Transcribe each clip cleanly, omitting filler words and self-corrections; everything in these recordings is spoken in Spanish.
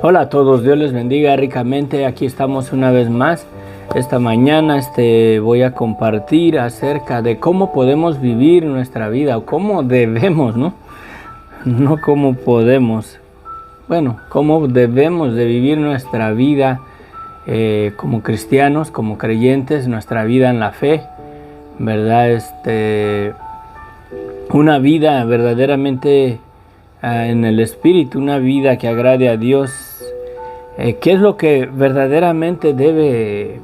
Hola a todos, Dios les bendiga ricamente. Aquí estamos una vez más. Esta mañana voy a compartir acerca de cómo podemos vivir nuestra vida o cómo debemos, ¿no? No cómo podemos. Bueno, cómo debemos de vivir nuestra vida como cristianos, como creyentes, nuestra vida en la fe, ¿verdad? Una vida verdaderamente en el Espíritu, una vida que agrade a Dios. ¿Qué es lo que verdaderamente debe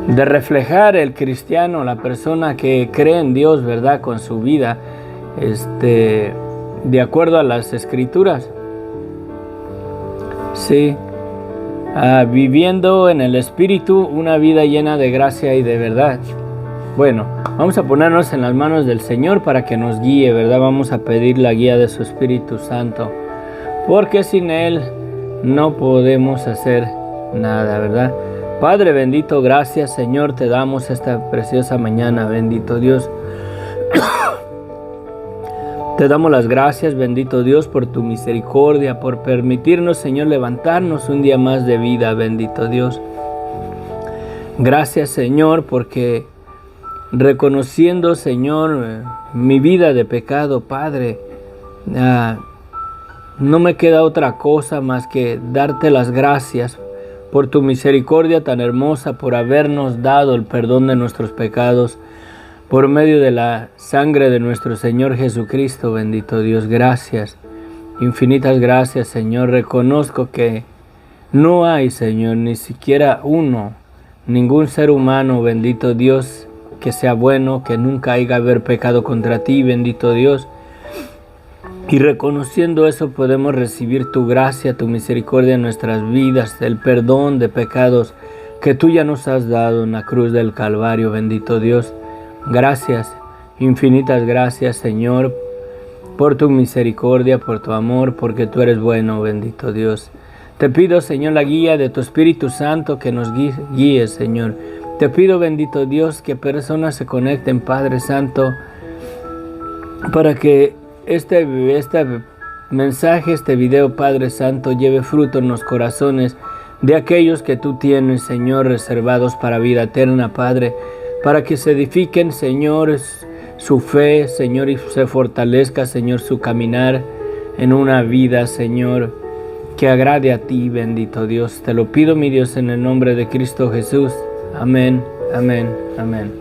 de reflejar el cristiano, la persona que cree en Dios, verdad, con su vida, de acuerdo a las Escrituras? Sí, viviendo en el Espíritu una vida llena de gracia y de verdad. Bueno, vamos a ponernos en las manos del Señor para que nos guíe, ¿verdad? Vamos a pedir la guía de su Espíritu Santo, porque sin Él no podemos hacer nada, ¿verdad? Padre bendito, gracias, Señor, te damos esta preciosa mañana, bendito Dios. Te damos las gracias, bendito Dios, por tu misericordia, por permitirnos, Señor, levantarnos un día más de vida, bendito Dios. Gracias, Señor, porque reconociendo, Señor, mi vida de pecado, Padre, no me queda otra cosa más que darte las gracias por tu misericordia tan hermosa, por habernos dado el perdón de nuestros pecados por medio de la sangre de nuestro Señor Jesucristo, bendito Dios. Gracias, infinitas gracias, Señor. Reconozco que no hay, Señor, ni siquiera ningún ser humano, bendito Dios, que sea bueno, que nunca haya haber pecado contra ti, bendito Dios. Y reconociendo eso podemos recibir tu gracia, tu misericordia en nuestras vidas, el perdón de pecados que tú ya nos has dado en la cruz del Calvario, bendito Dios. Gracias, infinitas gracias, Señor, por tu misericordia, por tu amor, porque tú eres bueno, bendito Dios. Te pido, Señor, la guía de tu Espíritu Santo que nos guíe, Señor. Te pido, bendito Dios, que personas se conecten, Padre Santo, para que este mensaje, este video, Padre Santo, lleve fruto en los corazones de aquellos que tú tienes, Señor, reservados para vida eterna, Padre, para que se edifiquen, Señor, su fe, Señor, y se fortalezca, Señor, su caminar en una vida, Señor, que agrade a ti, bendito Dios. Te lo pido, mi Dios, en el nombre de Cristo Jesús. Amén, amén, amén.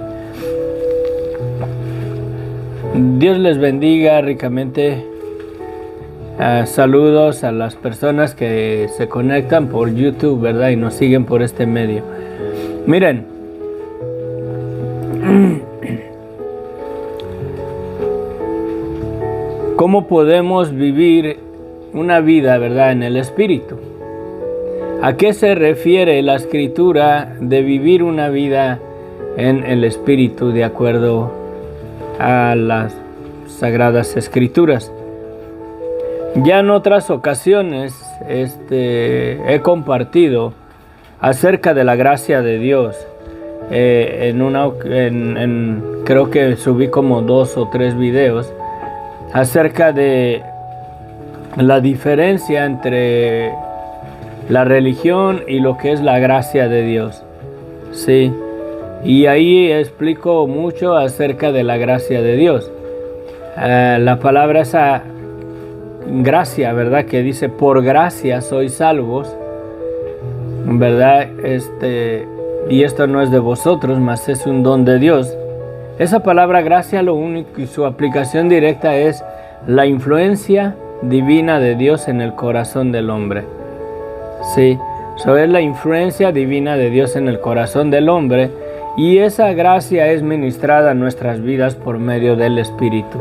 Dios les bendiga ricamente. Saludos a las personas que se conectan por YouTube, ¿verdad? Y nos siguen por este medio. Miren, ¿cómo podemos vivir una vida, verdad, en el Espíritu? ¿A qué se refiere la Escritura de vivir una vida en el Espíritu de acuerdo a las Sagradas Escrituras? Ya en otras ocasiones he compartido acerca de la gracia de Dios. Creo que subí como 2 o 3 videos acerca de la diferencia entre la religión y lo que es la gracia de Dios. Sí. Y ahí explico mucho acerca de la gracia de Dios. La palabra esa gracia, ¿verdad? Que dice, por gracia sois salvos, ¿verdad? Y esto no es de vosotros, mas es un don de Dios. Esa palabra gracia, lo único y su aplicación directa es la influencia divina de Dios en el corazón del hombre. Sí, eso es la influencia divina de Dios en el corazón del hombre. Y esa gracia es ministrada a nuestras vidas por medio del Espíritu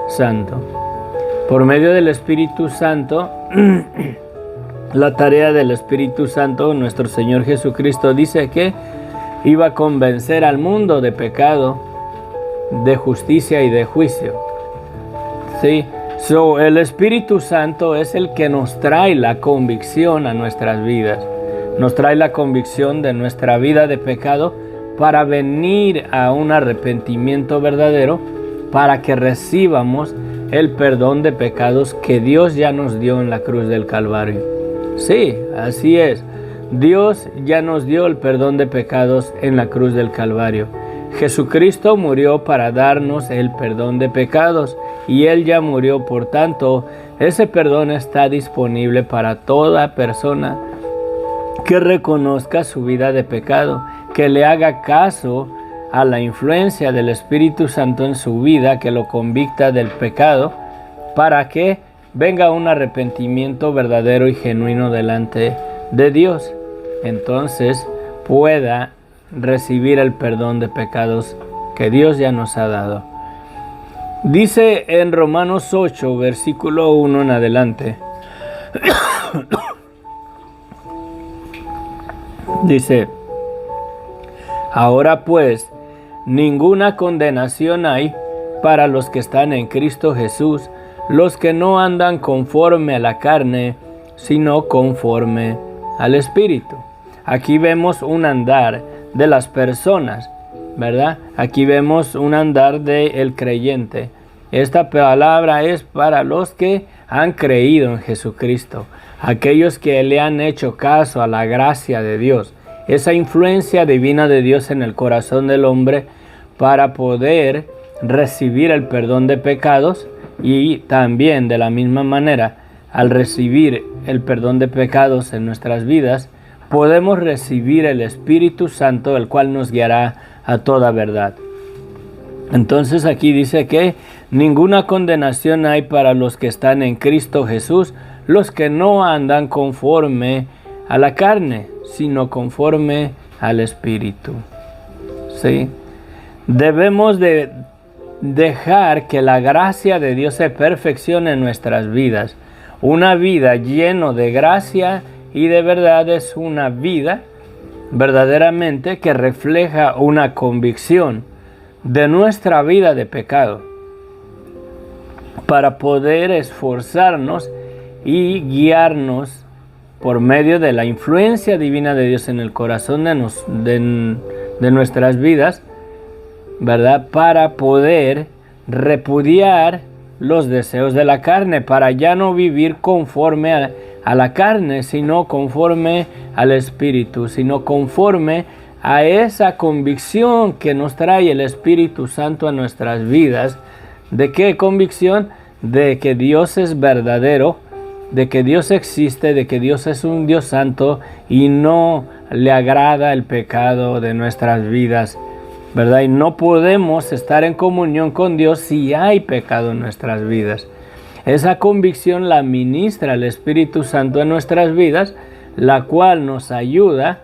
Santo. Por medio del Espíritu Santo, la tarea del Espíritu Santo, nuestro Señor Jesucristo dice que iba a convencer al mundo de pecado, de justicia y de juicio. Sí, el Espíritu Santo es el que nos trae la convicción a nuestras vidas. Nos trae la convicción de nuestra vida de pecado para venir a un arrepentimiento verdadero, para que recibamos el perdón de pecados que Dios ya nos dio en la cruz del Calvario. Sí, así es. Dios ya nos dio el perdón de pecados en la cruz del Calvario. Jesucristo murió para darnos el perdón de pecados y Él ya murió, por tanto, ese perdón está disponible para toda persona que reconozca su vida de pecado, que le haga caso a la influencia del Espíritu Santo en su vida, que lo convicta del pecado, para que venga un arrepentimiento verdadero y genuino delante de Dios. Entonces pueda recibir el perdón de pecados que Dios ya nos ha dado. Dice en Romanos 8, versículo 1 en adelante. Dice: ahora pues, ninguna condenación hay para los que están en Cristo Jesús, los que no andan conforme a la carne, sino conforme al Espíritu. Aquí vemos un andar de las personas, ¿verdad? Aquí vemos un andar del creyente. Esta palabra es para los que han creído en Jesucristo, aquellos que le han hecho caso a la gracia de Dios, esa influencia divina de Dios en el corazón del hombre para poder recibir el perdón de pecados. Y también de la misma manera, al recibir el perdón de pecados en nuestras vidas, podemos recibir el Espíritu Santo, el cual nos guiará a toda verdad. Entonces aquí dice que ninguna condenación hay para los que están en Cristo Jesús, los que no andan conforme a la carne, sino conforme al Espíritu. ¿Sí? Debemos de dejar que la gracia de Dios se perfeccione en nuestras vidas. Una vida llena de gracia y de verdad es una vida verdaderamente que refleja una convicción de nuestra vida de pecado, para poder esforzarnos y guiarnos por medio de la influencia divina de Dios en el corazón de nuestras vidas, ¿verdad? Para poder repudiar los deseos de la carne, para ya no vivir conforme a la carne, sino conforme al Espíritu, sino conforme a esa convicción que nos trae el Espíritu Santo a nuestras vidas. ¿De qué convicción? De que Dios es verdadero, de que Dios existe, de que Dios es un Dios santo y no le agrada el pecado de nuestras vidas, ¿verdad? Y no podemos estar en comunión con Dios si hay pecado en nuestras vidas. Esa convicción la ministra el Espíritu Santo en nuestras vidas, la cual nos ayuda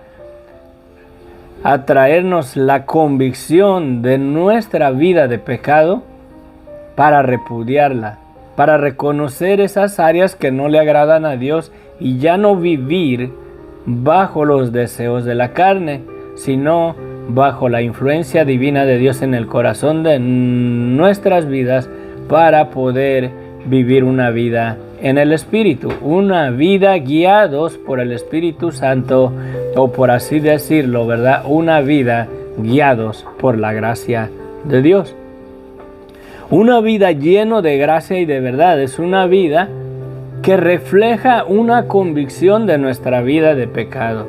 a traernos la convicción de nuestra vida de pecado para repudiarla, para reconocer esas áreas que no le agradan a Dios y ya no vivir bajo los deseos de la carne, sino bajo la influencia divina de Dios en el corazón de nuestras vidas, para poder vivir una vida en el Espíritu, una vida guiados por el Espíritu Santo, o por así decirlo, ¿verdad? Una vida guiados por la gracia de Dios. Una vida llena de gracia y de verdad es una vida que refleja una convicción de nuestra vida de pecado,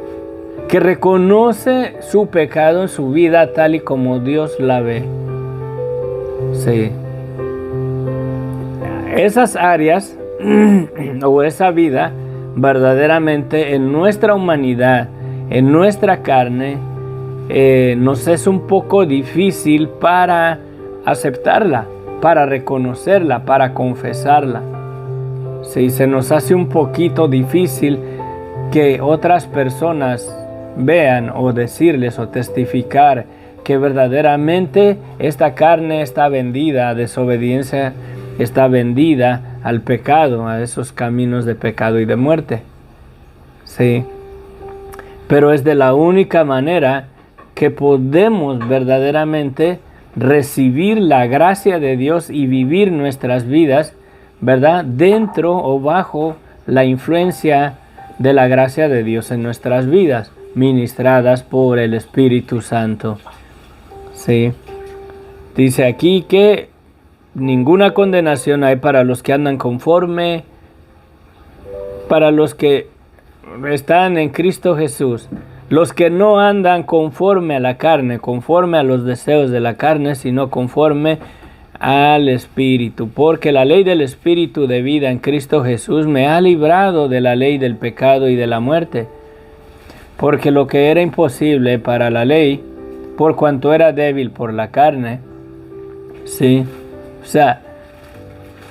que reconoce su pecado en su vida tal y como Dios la ve. Sí. Esas áreas o esa vida verdaderamente en nuestra humanidad, en nuestra carne, nos es un poco difícil para aceptarla, para reconocerla, para confesarla. Sí, se nos hace un poquito difícil que otras personas vean o decirles o testificar que verdaderamente esta carne está vendida a desobediencia, está vendida al pecado, a esos caminos de pecado y de muerte. Sí. Pero es de la única manera que podemos verdaderamente recibir la gracia de Dios y vivir nuestras vidas, ¿verdad? Dentro o bajo la influencia de la gracia de Dios en nuestras vidas, ministradas por el Espíritu Santo. Sí. Dice aquí que ninguna condenación hay para los que andan conforme, para los que están en Cristo Jesús, los que no andan conforme a la carne, conforme a los deseos de la carne, sino conforme al Espíritu, porque la ley del Espíritu de vida en Cristo Jesús me ha librado de la ley del pecado y de la muerte, porque lo que era imposible para la ley, por cuanto era débil por la carne, sí, o sea,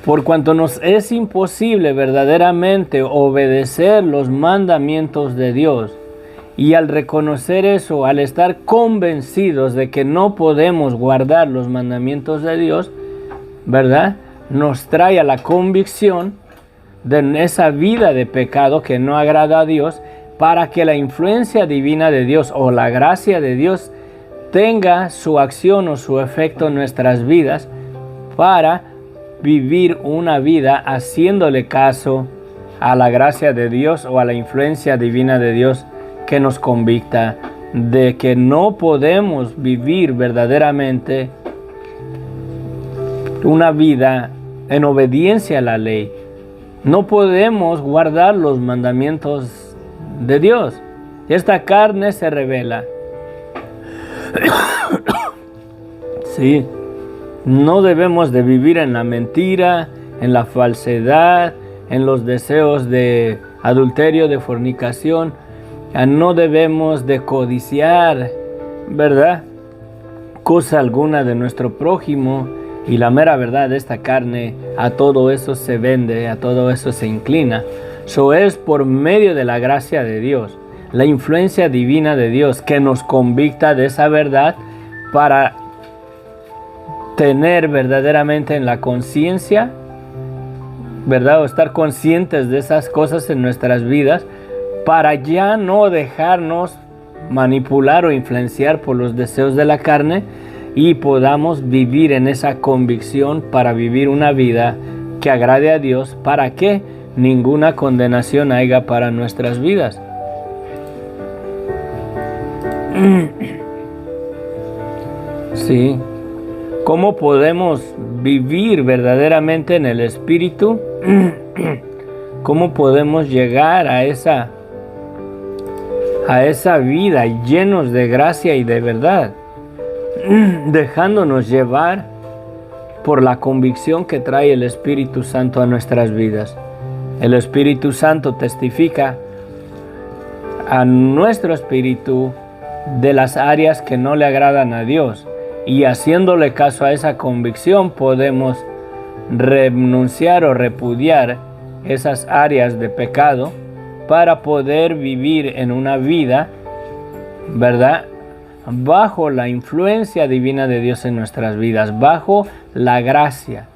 por cuanto nos es imposible verdaderamente obedecer los mandamientos de Dios, y al reconocer eso, al estar convencidos de que no podemos guardar los mandamientos de Dios, ¿verdad? Nos trae a la convicción de esa vida de pecado que no agrada a Dios, para que la influencia divina de Dios o la gracia de Dios tenga su acción o su efecto en nuestras vidas, para vivir una vida haciéndole caso a la gracia de Dios o a la influencia divina de Dios, que nos convicta de que no podemos vivir verdaderamente una vida en obediencia a la ley. No podemos guardar los mandamientos de Dios. Y esta carne se revela. Sí, no debemos de vivir en la mentira, en la falsedad, en los deseos de adulterio, de fornicación. No debemos de codiciar, ¿verdad?, cosa alguna de nuestro prójimo. Y la mera verdad, esta carne a todo eso se vende, a todo eso se inclina. Eso es por medio de la gracia de Dios, la influencia divina de Dios, que nos convicta de esa verdad, para tener verdaderamente en la conciencia, ¿verdad?, o estar conscientes de esas cosas en nuestras vidas, para ya no dejarnos manipular o influenciar por los deseos de la carne, y podamos vivir en esa convicción para vivir una vida que agrade a Dios, para que ninguna condenación haya para nuestras vidas. Sí. ¿Cómo podemos vivir verdaderamente en el Espíritu? ¿Cómo podemos llegar a esa vida llenos de gracia y de verdad? Dejándonos llevar por la convicción que trae el Espíritu Santo a nuestras vidas. El Espíritu Santo testifica a nuestro espíritu de las áreas que no le agradan a Dios, y haciéndole caso a esa convicción podemos renunciar o repudiar esas áreas de pecado, para poder vivir en una vida, ¿verdad?, bajo la influencia divina de Dios en nuestras vidas, bajo la gracia.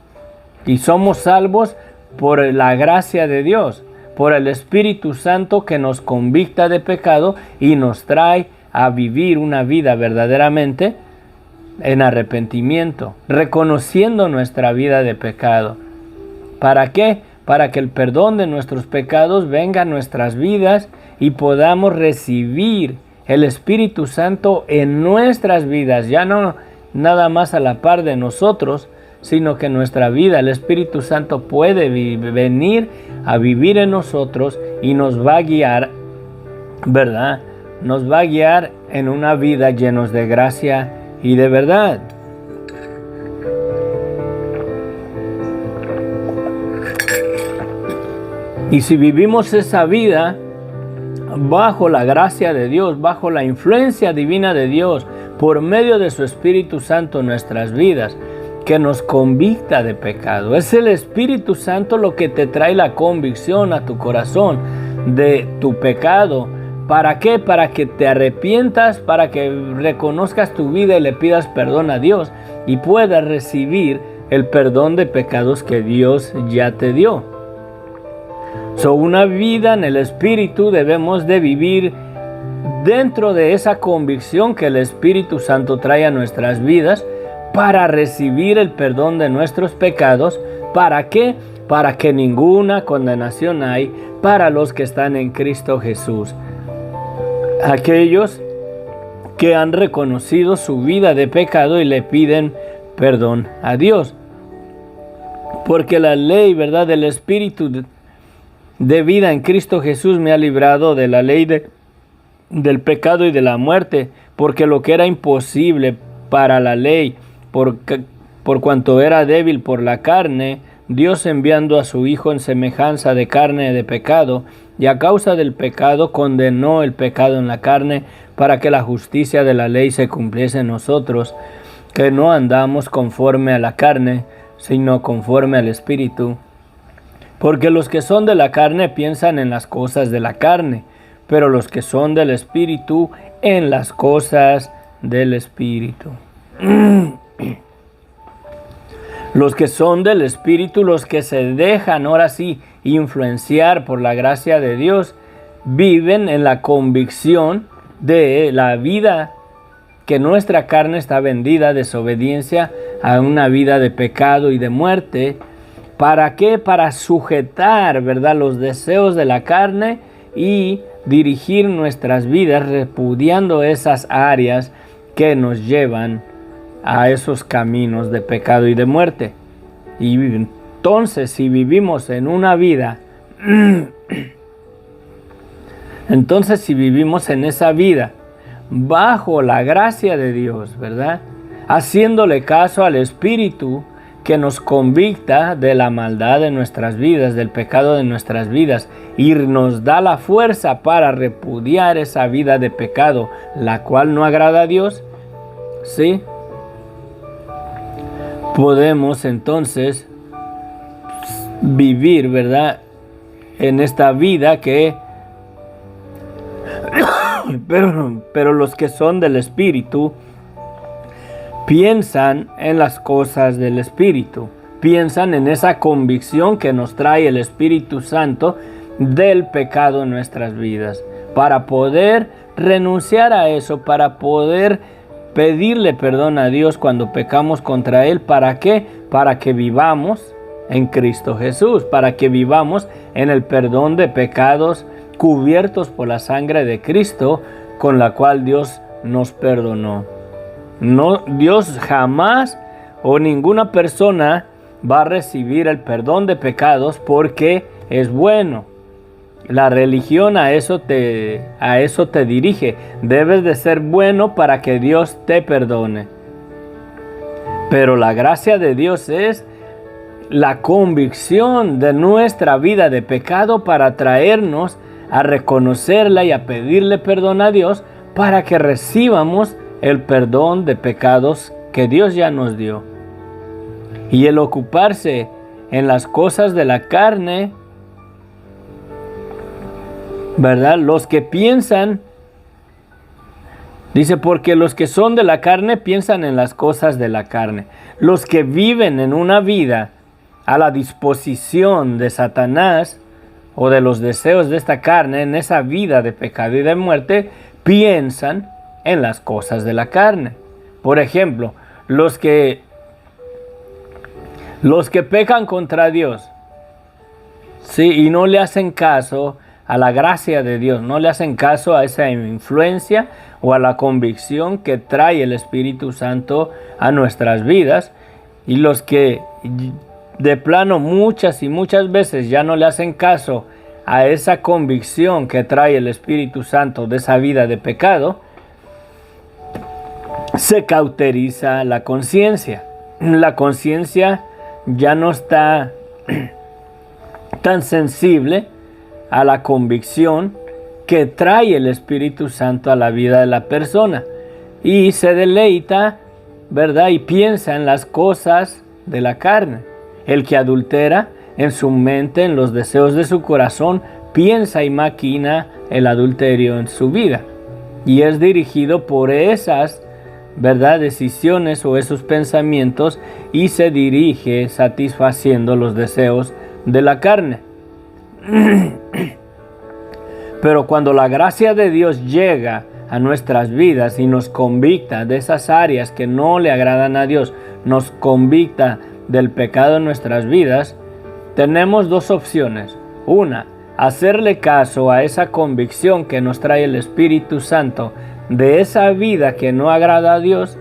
Y somos salvos por la gracia de Dios, por el Espíritu Santo que nos convicta de pecado y nos trae a vivir una vida verdaderamente en arrepentimiento, reconociendo nuestra vida de pecado. ¿Para qué? Para que el perdón de nuestros pecados venga a nuestras vidas y podamos recibir el Espíritu Santo en nuestras vidas, ya no nada más a la par de nosotros, sino que en nuestra vida el Espíritu Santo puede venir a vivir en nosotros y nos va a guiar, ¿verdad? Nos va a guiar en una vida llenos de gracia y de verdad. Y si vivimos esa vida bajo la gracia de Dios, bajo la influencia divina de Dios, por medio de su Espíritu Santo en nuestras vidas, que nos convicta de pecado. Es el Espíritu Santo lo que te trae la convicción a tu corazón de tu pecado. ¿Para qué? Para que te arrepientas, para que reconozcas tu vida y le pidas perdón a Dios y puedas recibir el perdón de pecados que Dios ya te dio. Una vida en el Espíritu debemos de vivir dentro de esa convicción que el Espíritu Santo trae a nuestras vidas, para recibir el perdón de nuestros pecados. ¿Para qué? Para que ninguna condenación hay para los que están en Cristo Jesús. Aquellos que han reconocido su vida de pecado y le piden perdón a Dios. Porque la ley, ¿verdad?, del Espíritu de vida en Cristo Jesús me ha librado de la ley del pecado y de la muerte, porque lo que era imposible para la ley, por cuanto era débil por la carne, Dios enviando a su Hijo en semejanza de carne de pecado, y a causa del pecado condenó el pecado en la carne, para que la justicia de la ley se cumpliese en nosotros, que no andamos conforme a la carne, sino conforme al Espíritu. Porque los que son de la carne piensan en las cosas de la carne, pero los que son del Espíritu en las cosas del Espíritu. Los que son del Espíritu, los que se dejan ahora sí influenciar por la gracia de Dios, viven en la convicción de la vida que nuestra carne está vendida a desobediencia, a una vida de pecado y de muerte. ¿Para qué? Para sujetar, ¿verdad?, los deseos de la carne y dirigir nuestras vidas repudiando esas áreas que nos llevan a esos caminos de pecado y de muerte. Y entonces, si vivimos en una vida, entonces si vivimos en esa vida bajo la gracia de Dios, ¿verdad?, haciéndole caso al Espíritu que nos convicta de la maldad de nuestras vidas, del pecado de nuestras vidas, y nos da la fuerza para repudiar esa vida de pecado, la cual no agrada a Dios, ¿sí?, podemos entonces vivir, ¿verdad?, en esta vida que pero los que son del Espíritu piensan en las cosas del Espíritu, piensan en esa convicción que nos trae el Espíritu Santo del pecado en nuestras vidas, para poder renunciar a eso, para poder pedirle perdón a Dios cuando pecamos contra Él. ¿Para qué? Para que vivamos en Cristo Jesús, para que vivamos en el perdón de pecados cubiertos por la sangre de Cristo, con la cual Dios nos perdonó. No, Dios jamás o ninguna persona va a recibir el perdón de pecados porque es bueno. La religión a eso te dirige. Debes de ser bueno para que Dios te perdone. Pero la gracia de Dios es la convicción de nuestra vida de pecado para traernos a reconocerla y a pedirle perdón a Dios para que recibamos el perdón de pecados que Dios ya nos dio. Y el ocuparse en las cosas de la carne, ¿verdad? Los que piensan, dice, porque los que son de la carne piensan en las cosas de la carne. Los que viven en una vida a la disposición de Satanás o de los deseos de esta carne, en esa vida de pecado y de muerte, piensan en las cosas de la carne. Por ejemplo, los que pecan contra Dios, sí, y no le hacen caso a la gracia de Dios, no le hacen caso a esa influencia o a la convicción que trae el Espíritu Santo a nuestras vidas, y los que de plano muchas y muchas veces ya no le hacen caso a esa convicción que trae el Espíritu Santo de esa vida de pecado, se cauteriza la conciencia. La conciencia ya no está tan sensible a la convicción que trae el Espíritu Santo a la vida de la persona, y se deleita, ¿verdad?, y piensa en las cosas de la carne. El que adultera en su mente, en los deseos de su corazón, piensa y maquina el adulterio en su vida, y es dirigido por esas, ¿verdad?, decisiones o esos pensamientos, y se dirige satisfaciendo los deseos de la carne. Pero cuando la gracia de Dios llega a nuestras vidas y nos convicta de esas áreas que no le agradan a Dios, nos convicta del pecado en nuestras vidas, tenemos dos opciones. Una, hacerle caso a esa convicción que nos trae el Espíritu Santo de esa vida que no agrada a Dios.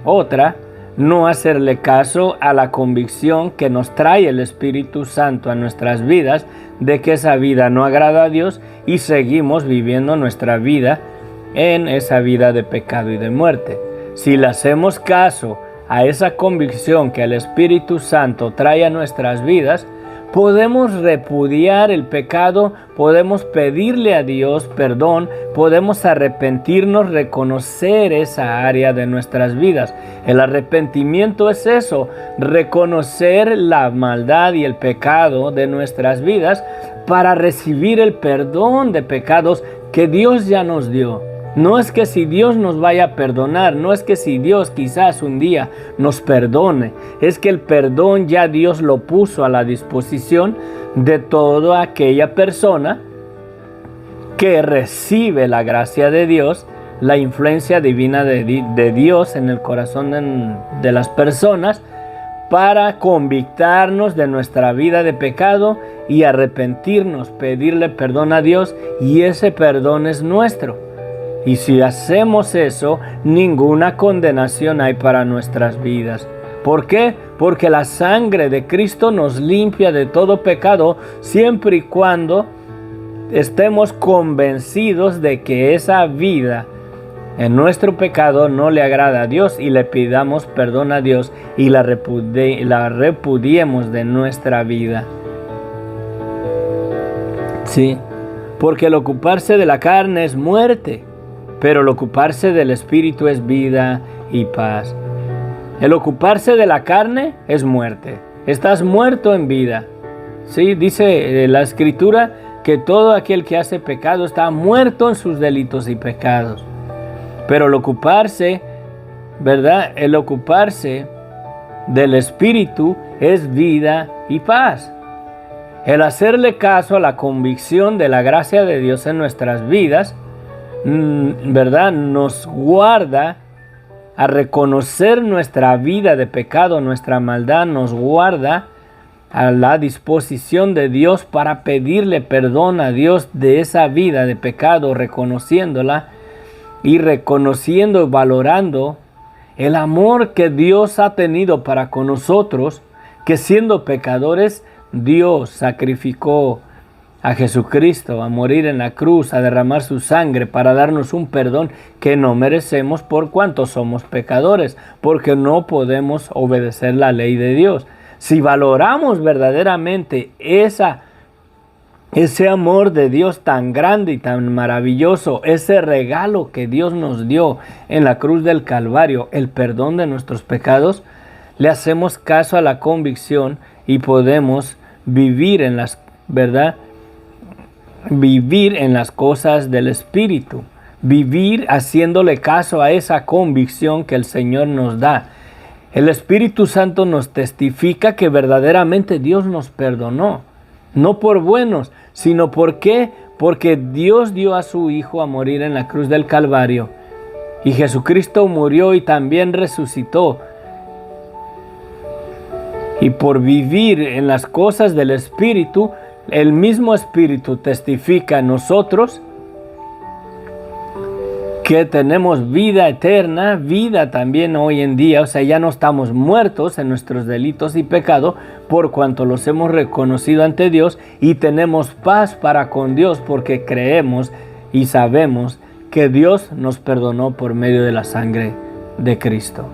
Otra, no hacerle caso a la convicción que nos trae el Espíritu Santo a nuestras vidas de que esa vida no agrada a Dios y seguimos viviendo nuestra vida en esa vida de pecado y de muerte. Si le hacemos caso a esa convicción que el Espíritu Santo trae a nuestras vidas, podemos repudiar el pecado, podemos pedirle a Dios perdón, podemos arrepentirnos, reconocer esa área de nuestras vidas. El arrepentimiento es eso, reconocer la maldad y el pecado de nuestras vidas para recibir el perdón de pecados que Dios ya nos dio. No es que si Dios nos vaya a perdonar, no es que si Dios quizás un día nos perdone, es que el perdón ya Dios lo puso a la disposición de toda aquella persona que recibe la gracia de Dios, la influencia divina de Dios en el corazón de las personas, para convictarnos de nuestra vida de pecado y arrepentirnos, pedirle perdón a Dios, y ese perdón es nuestro. Y si hacemos eso, ninguna condenación hay para nuestras vidas. ¿Por qué? Porque la sangre de Cristo nos limpia de todo pecado, siempre y cuando estemos convencidos de que esa vida en nuestro pecado no le agrada a Dios y le pidamos perdón a Dios y la repudiemos de nuestra vida. Sí, porque el ocuparse de la carne es muerte, pero el ocuparse del Espíritu es vida y paz. El ocuparse de la carne es muerte. Estás muerto en vida. Sí, dice la Escritura que todo aquel que hace pecado está muerto en sus delitos y pecados. Pero el ocuparse, ¿verdad? El ocuparse del Espíritu es vida y paz. El hacerle caso a la convicción de la gracia de Dios en nuestras vidas, ¿verdad?, nos guarda a reconocer nuestra vida de pecado, nuestra maldad, nos guarda a la disposición de Dios para pedirle perdón a Dios de esa vida de pecado, reconociéndola y reconociendo y valorando el amor que Dios ha tenido para con nosotros, que siendo pecadores, Dios sacrificó a Jesucristo a morir en la cruz, a derramar su sangre para darnos un perdón que no merecemos por cuanto somos pecadores, porque no podemos obedecer la ley de Dios. Si valoramos verdaderamente ese amor de Dios tan grande y tan maravilloso, ese regalo que Dios nos dio en la cruz del Calvario, el perdón de nuestros pecados, le hacemos caso a la convicción y podemos vivir en las, ¿verdad?, vivir en las cosas del Espíritu, vivir haciéndole caso a esa convicción que el Señor nos da. El Espíritu Santo nos testifica que verdaderamente Dios nos perdonó, no por buenos, sino porque Dios dio a su Hijo a morir en la cruz del Calvario, y Jesucristo murió y también resucitó. Y por vivir en las cosas del Espíritu, el mismo Espíritu testifica en nosotros que tenemos vida eterna, vida también hoy en día. O sea, ya no estamos muertos en nuestros delitos y pecado por cuanto los hemos reconocido ante Dios, y tenemos paz para con Dios porque creemos y sabemos que Dios nos perdonó por medio de la sangre de Cristo.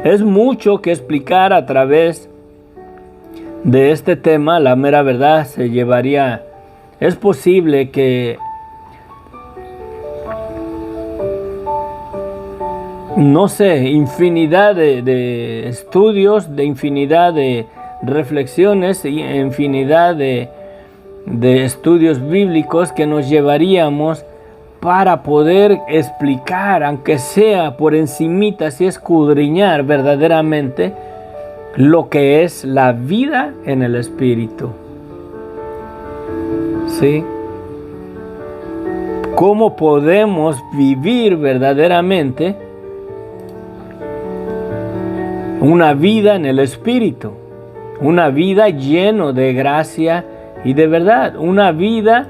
Es mucho que explicar a través de este tema. La mera verdad se llevaría, es posible que no sé, infinidad de estudios, de infinidad de reflexiones y infinidad de estudios bíblicos que nos llevaríamos para poder explicar, aunque sea por encimita, y escudriñar verdaderamente lo que es la vida en el Espíritu. ¿Sí? ¿Cómo podemos vivir verdaderamente una vida en el Espíritu? Una vida llena de gracia y de verdad. Una vida,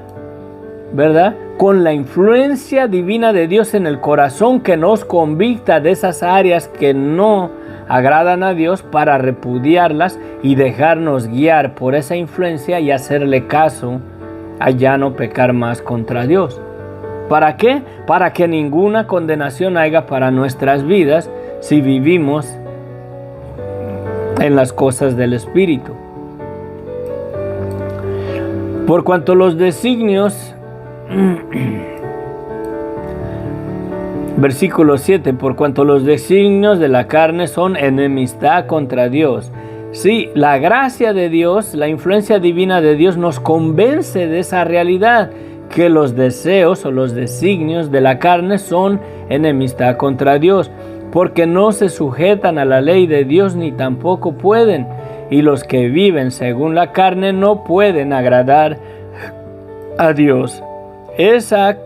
¿verdad?, con la influencia divina de Dios en el corazón que nos convicta de esas áreas que no agradan a Dios, para repudiarlas y dejarnos guiar por esa influencia y hacerle caso a ya no pecar más contra Dios. ¿Para qué? Para que ninguna condenación haya para nuestras vidas si vivimos en las cosas del Espíritu. Por cuanto los designios, versículo 7, por cuanto los designios de la carne son enemistad contra Dios. Sí, la gracia de Dios, la influencia divina de Dios nos convence de esa realidad, que los deseos o los designios de la carne son enemistad contra Dios, porque no se sujetan a la ley de Dios ni tampoco pueden, y los que viven según la carne no pueden agradar a Dios. Esa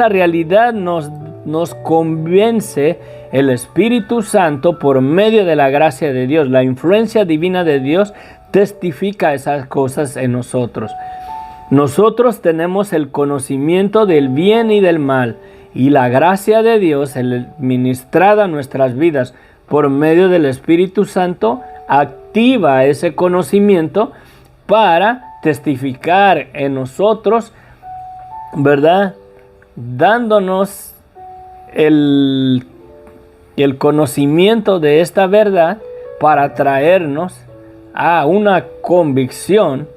realidad nos convence el Espíritu Santo por medio de la gracia de Dios. La influencia divina de Dios testifica esas cosas en nosotros. Nosotros tenemos el conocimiento del bien y del mal, y la gracia de Dios, ministrada a nuestras vidas por medio del Espíritu Santo, activa ese conocimiento para testificar en nosotros, ¿verdad? Dándonos el conocimiento de esta verdad para traernos a una convicción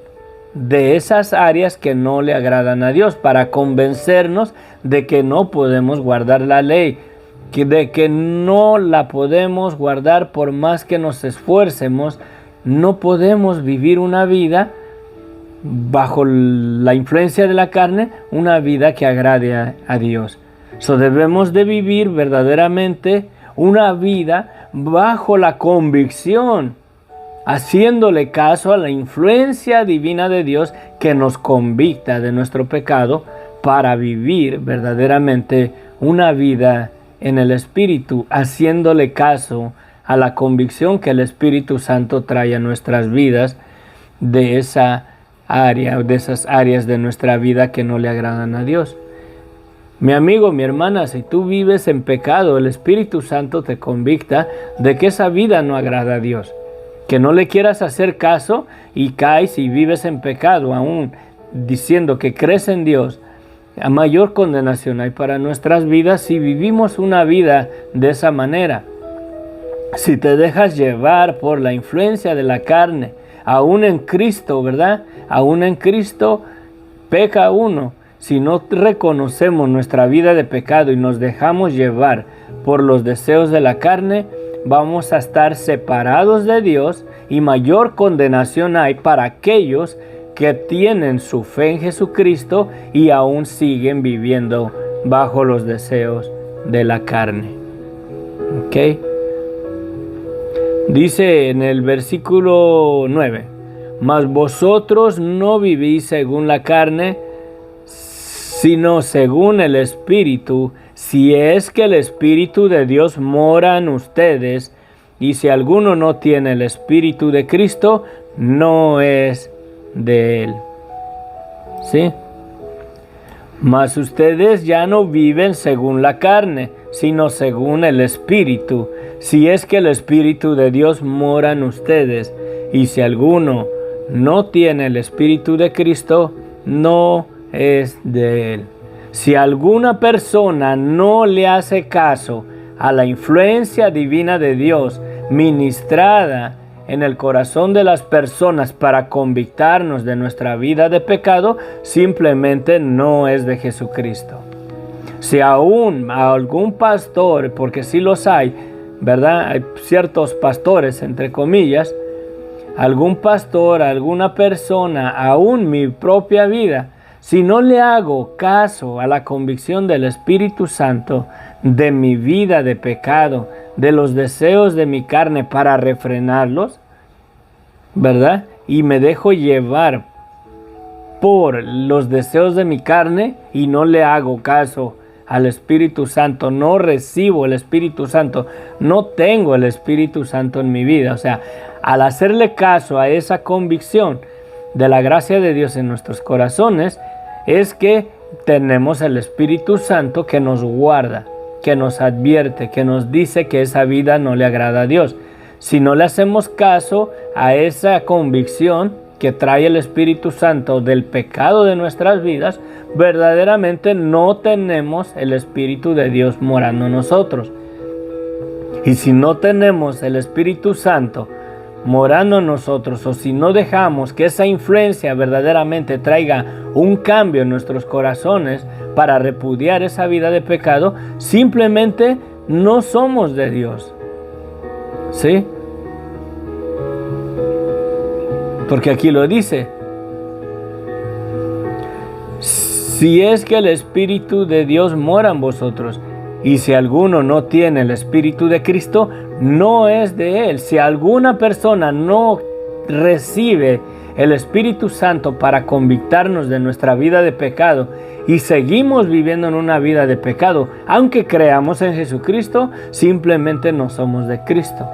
de esas áreas que no le agradan a Dios, para convencernos de que no podemos guardar la ley, de que no la podemos guardar por más que nos esfuercemos. No podemos vivir una vida bajo la influencia de la carne, una vida que agrade a Dios. Debemos de vivir verdaderamente una vida bajo la convicción, haciéndole caso a la influencia divina de Dios que nos convicta de nuestro pecado, para vivir verdaderamente una vida en el Espíritu, haciéndole caso a la convicción que el Espíritu Santo trae a nuestras vidas de esa área, de esas áreas de nuestra vida que no le agradan a Dios. Mi amigo, mi hermana, si tú vives en pecado, el Espíritu Santo te convicta de que esa vida no agrada a Dios, que no le quieras hacer caso y caes y vives en pecado, aún diciendo que crees en Dios. A mayor condenación hay para nuestras vidas si vivimos una vida de esa manera. Si te dejas llevar por la influencia de la carne, aún en Cristo, ¿verdad? Aún en Cristo peca uno. Si no reconocemos nuestra vida de pecado y nos dejamos llevar por los deseos de la carne, vamos a estar separados de Dios, y mayor condenación hay para aquellos que tienen su fe en Jesucristo y aún siguen viviendo bajo los deseos de la carne. ¿Ok? Dice en el versículo 9, mas vosotros no vivís según la carne, sino según el Espíritu, si es que el Espíritu de Dios mora en ustedes. Y si alguno no tiene el Espíritu de Cristo, no es de él. ¿Sí? Mas ustedes ya no viven según la carne, sino según el Espíritu, si es que el Espíritu de Dios mora en ustedes. Y si alguno no tiene el Espíritu de Cristo, no es de él. Si alguna persona no le hace caso a la influencia divina de Dios ministrada en el corazón de las personas para convictarnos de nuestra vida de pecado, simplemente no es de Jesucristo. Si aún a algún pastor, porque sí los hay, ¿verdad? Hay ciertos pastores, entre comillas, algún pastor, alguna persona, aún mi propia vida, si no le hago caso a la convicción del Espíritu Santo de mi vida de pecado, de los deseos de mi carne para refrenarlos, ¿verdad? Y me dejo llevar por los deseos de mi carne y no le hago caso al Espíritu Santo, no recibo el Espíritu Santo, no tengo el Espíritu Santo en mi vida. O sea, al hacerle caso a esa convicción de la gracia de Dios en nuestros corazones, es que tenemos el Espíritu Santo que nos guarda, que nos advierte, que nos dice que esa vida no le agrada a Dios. Si no le hacemos caso a esa convicción que trae el Espíritu Santo del pecado de nuestras vidas, verdaderamente no tenemos el Espíritu de Dios morando en nosotros. Y si no tenemos el Espíritu Santo morando en nosotros, o si no dejamos que esa influencia verdaderamente traiga un cambio en nuestros corazones para repudiar esa vida de pecado, simplemente no somos de Dios. ¿Sí? Porque aquí lo dice. Si es que el Espíritu de Dios mora en vosotros, y si alguno no tiene el Espíritu de Cristo, no es de Él. Si alguna persona no recibe el Espíritu Santo para convictarnos de nuestra vida de pecado y seguimos viviendo en una vida de pecado, aunque creamos en Jesucristo, simplemente no somos de Cristo.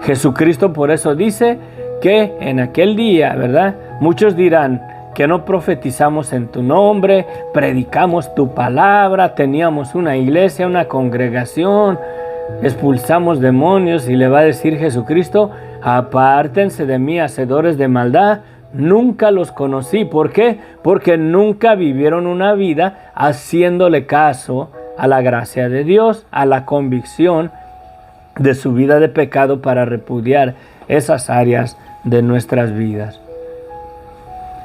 Jesucristo por eso dice que en aquel día, ¿verdad? Muchos dirán que no profetizamos en tu nombre, predicamos tu palabra, teníamos una iglesia, una congregación, expulsamos demonios, y le va a decir Jesucristo: apártense de mí, hacedores de maldad, nunca los conocí. ¿Por qué? Porque nunca vivieron una vida haciéndole caso a la gracia de Dios, a la convicción de su vida de pecado para repudiar esas áreas de nuestras vidas.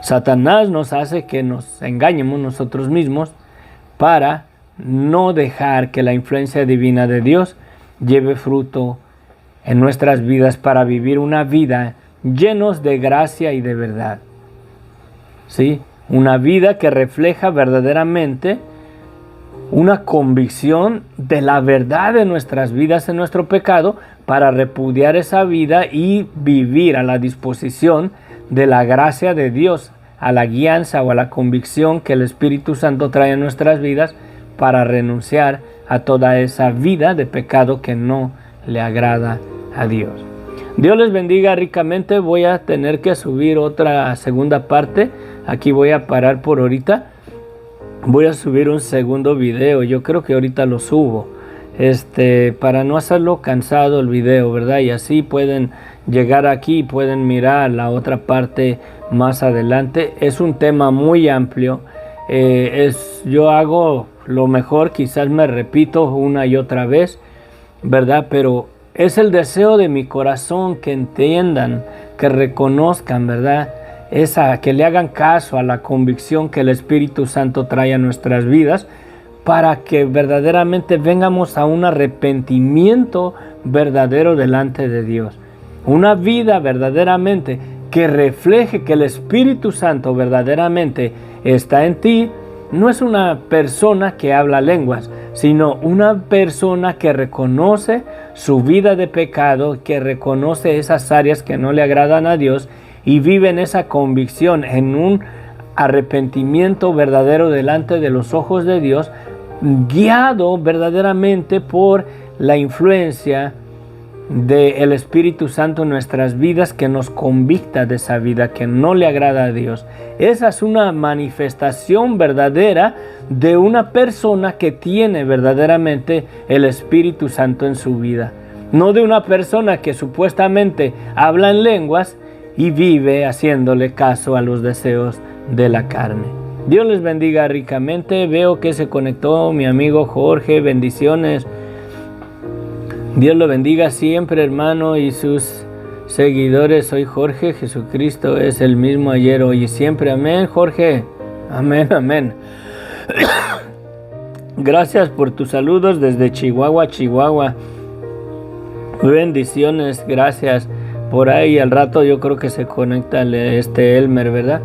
Satanás nos hace que nos engañemos nosotros mismos para no dejar que la influencia divina de Dios lleve fruto en nuestras vidas, para vivir una vida llenos de gracia y de verdad. ¿Sí? Una vida que refleja verdaderamente una convicción de la verdad de nuestras vidas en nuestro pecado, para repudiar esa vida y vivir a la disposición de la gracia de Dios, a la guianza o a la convicción que el Espíritu Santo trae en nuestras vidas, para renunciar a toda esa vida de pecado que no le agrada a Dios. Dios les bendiga ricamente. Voy a tener que subir otra segunda parte. Aquí voy a parar por ahorita. Voy a subir un segundo video. Yo creo que ahorita lo subo. Para no hacerlo cansado el video, ¿verdad? Y así pueden llegar aquí y pueden mirar la otra parte más adelante. Es un tema muy amplio. Yo hago lo mejor, quizás me repito una y otra vez, ¿verdad? Pero es el deseo de mi corazón que entiendan, que reconozcan, ¿verdad? Que le hagan caso a la convicción que el Espíritu Santo trae a nuestras vidas, para que verdaderamente vengamos a un arrepentimiento verdadero delante de Dios. Una vida verdaderamente que refleje que el Espíritu Santo verdaderamente está en ti. No es una persona que habla lenguas, sino una persona que reconoce su vida de pecado, que reconoce esas áreas que no le agradan a Dios y vive en esa convicción, en un arrepentimiento verdadero delante de los ojos de Dios, guiado verdaderamente por la influencia del Espíritu Santo en nuestras vidas, que nos convicta de esa vida que no le agrada a Dios. Esa es una manifestación verdadera de una persona que tiene verdaderamente el Espíritu Santo en su vida, no de una persona que supuestamente habla en lenguas y vive haciéndole caso a los deseos de la carne. Dios les bendiga ricamente. Veo que se conectó mi amigo Jorge. Bendiciones. Dios lo bendiga siempre, hermano, y sus seguidores. Soy Jorge. Jesucristo es el mismo ayer, hoy y siempre. Amén, Jorge. Amén, amén. Gracias por tus saludos desde Chihuahua, Chihuahua. Bendiciones, gracias. Por ahí al rato yo creo que se conecta Elmer, ¿verdad?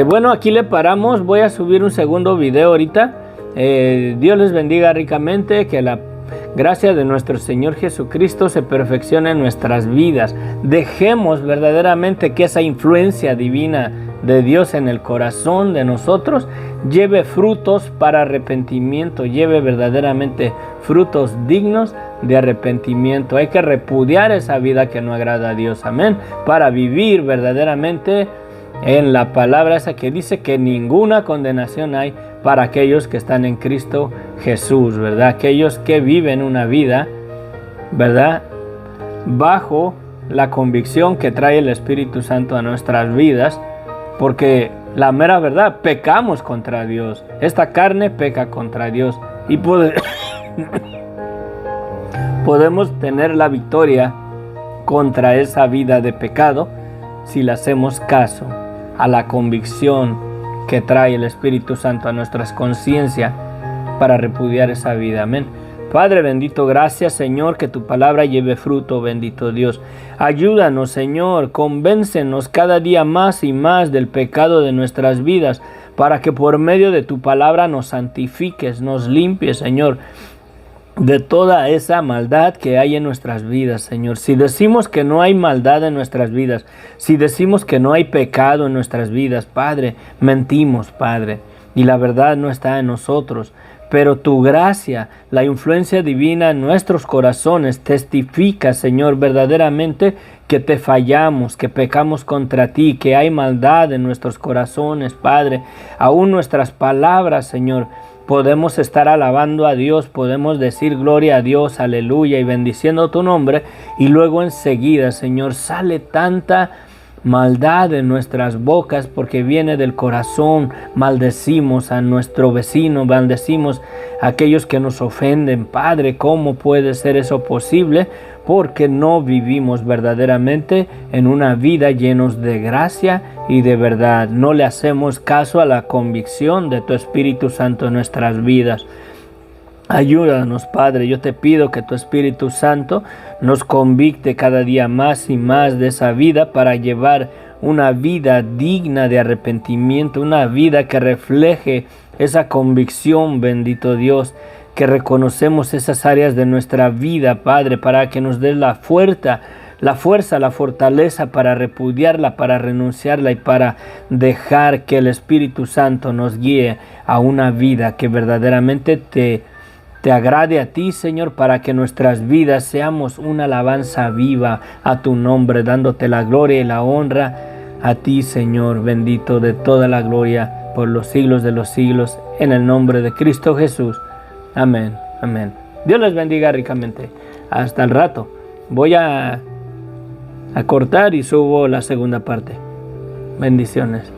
Bueno, aquí le paramos. Voy a subir un segundo video ahorita. Dios les bendiga ricamente. Que la gracia de nuestro Señor Jesucristo se perfeccione en nuestras vidas. Dejemos verdaderamente que esa influencia divina de Dios en el corazón de nosotros lleve frutos para arrepentimiento, lleve verdaderamente frutos dignos de arrepentimiento. Hay que repudiar esa vida que no agrada a Dios, amén, para vivir verdaderamente en la palabra esa que dice que ninguna condenación hay para aquellos que están en Cristo Jesús, ¿verdad? Aquellos que viven una vida, ¿verdad?, bajo la convicción que trae el Espíritu Santo a nuestras vidas, porque la mera verdad, pecamos contra Dios. Esta carne peca contra Dios y podemos tener la victoria contra esa vida de pecado si le hacemos caso a la convicción que trae el Espíritu Santo a nuestras conciencias para repudiar esa vida. Amén. Padre bendito, gracias Señor, que tu palabra lleve fruto, bendito Dios. Ayúdanos Señor, convéncenos cada día más y más del pecado de nuestras vidas, para que por medio de tu palabra nos santifiques, nos limpies Señor, de toda esa maldad que hay en nuestras vidas, Señor. Si decimos que no hay maldad en nuestras vidas, si decimos que no hay pecado en nuestras vidas, Padre, mentimos, Padre, y la verdad no está en nosotros. Pero tu gracia, la influencia divina en nuestros corazones testifica, Señor, verdaderamente que te fallamos, que pecamos contra ti, que hay maldad en nuestros corazones, Padre. Aún nuestras palabras, Señor, podemos estar alabando a Dios, podemos decir gloria a Dios, aleluya, y bendiciendo tu nombre, y luego enseguida, Señor, sale tanta maldad en nuestras bocas porque viene del corazón. Maldecimos a nuestro vecino, maldecimos a aquellos que nos ofenden. Padre, ¿cómo puede ser eso posible? Porque no vivimos verdaderamente en una vida llenos de gracia y de verdad. No le hacemos caso a la convicción de tu Espíritu Santo en nuestras vidas. Ayúdanos, Padre, yo te pido que tu Espíritu Santo nos convicte cada día más y más de esa vida para llevar una vida digna de arrepentimiento, una vida que refleje esa convicción, bendito Dios, que reconocemos esas áreas de nuestra vida, Padre, para que nos des la fuerza, la fortaleza para repudiarla, para renunciarla y para dejar que el Espíritu Santo nos guíe a una vida que verdaderamente te agrade a ti, Señor, para que nuestras vidas seamos una alabanza viva a tu nombre, dándote la gloria y la honra a ti, Señor, bendito de toda la gloria por los siglos de los siglos, en el nombre de Cristo Jesús. Amén, amén. Dios les bendiga ricamente. Hasta el rato. Voy a cortar y subo la segunda parte. Bendiciones.